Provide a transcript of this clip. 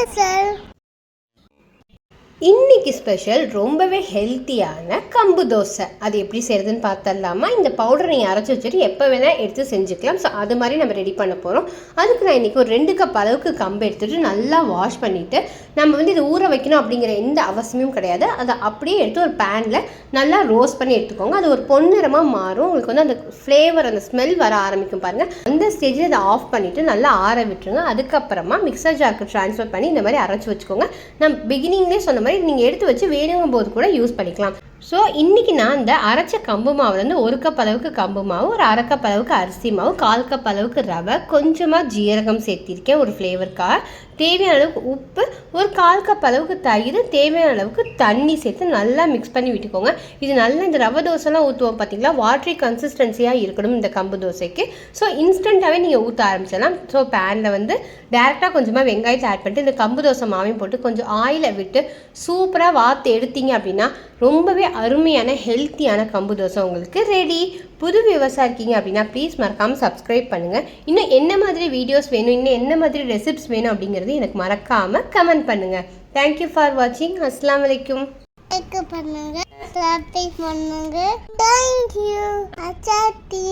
Special இன்னைக்கு special ரொம்பவே ஹெல்த்தியான கம்பு தோசை. அது எப்படி செய்கிறதுன்னு பார்த்தரலாமா? இந்த பவுடரை நீங்கள் அரைச்சி வச்சுட்டு எப்போ வேணால் எடுத்து செஞ்சுக்கலாம். ஸோ அது மாதிரி நம்ம ரெடி பண்ண போகிறோம். அதுக்கு நான் இன்றைக்கி ஒரு 2 கப் அளவுக்கு கம்பு எடுத்துகிட்டு நல்லா வாஷ் பண்ணிவிட்டு, நம்ம இது ஊற வைக்கணும் அப்படிங்கிற எந்த அவசியமும் கிடையாது. அதை அப்படியே எடுத்து ஒரு பேனில் நல்லா ரோஸ்ட் பண்ணி எடுத்துக்கோங்க. அது ஒரு பொன்னிறமாக மாறும். உங்களுக்கு அந்த ஃப்ளேவர், அந்த ஸ்மெல் வர ஆரம்பிக்கும் பாருங்கள். அந்த ஸ்டேஜில் அதை ஆஃப் பண்ணிவிட்டு நல்லா ஆற விட்டுருங்க. அதுக்கப்புறமா மிக்சர் ஜாருக்கு ட்ரான்ஸ்ஃபர் பண்ணி இந்த மாதிரி அரைச்சி வச்சுக்கோங்க. நான் பிகினிங்லேயே சொன்ன மாதிரி நீங்கள் எடுத்து வச்சு வேணுங்கும் போது கூட யூஸ் பண்ணிக்கலாம். ஸோ இன்றைக்கி நான் இந்த அரைச்ச கம்பு மாவுலேருந்து 1 கப் அளவுக்கு கம்பு மாவு, ஒரு 1/2 கப் அளவுக்கு அரிசி மாவு, 1/4 கப் அளவுக்கு ரவை, கொஞ்சமாக ஜீரகம் சேர்த்திருக்கேன் ஒரு ஃப்ளேவருக்காக, தேவையான அளவுக்கு உப்பு, ஒரு 1/4 கப் அளவுக்கு தயிர், தேவையான அளவுக்கு தண்ணி சேர்த்து நல்லா மிக்ஸ் பண்ணி விட்டுக்கோங்க. இது நல்லா இந்த ரவை தோசைலாம் ஊற்றுவோம் பார்த்தீங்களா, வாட்டரி கன்சிஸ்டன்சியாக இருக்கணும் இந்த கம்பு தோசைக்கு. ஸோ இன்ஸ்டண்ட்டாகவே நீங்கள் ஊற்ற ஆரம்பிச்சிடலாம். ஸோ பேனில் டேரெக்டாக கொஞ்சமாக வெங்காயத்தை ஆட் பண்ணிட்டு இந்த கம்பு தோசை மாவையும் போட்டு கொஞ்சம் ஆயிலை விட்டு சூப்பராக வார்த்து எடுத்தீங்க அப்படின்னா ரொம்பவே அருமையான ஹெல்த்தியான கம்பு தோசை உங்களுக்கு ரெடி. புது விவசாயம் இருக்கீங்க அப்படின்னா ப்ளீஸ் மறக்காமல் சப்ஸ்கிரைப் பண்ணுங்கள். இன்னும் என்ன மாதிரி வீடியோஸ் வேணும், இன்னும் என்ன மாதிரி ரெசிப்ஸ் வேணும் அப்படிங்கிறது எனக்கு மறக்காமல் கமெண்ட் பண்ணுங்கள். தேங்க்யூ ஃபார் வாட்சிங். அஸ்ஸலாமு அலைக்கும். பண்ணுங்க, சப்ஸ்கிரைப் பண்ணுங்க. தேங்க்யூ. அச்சாத்தி.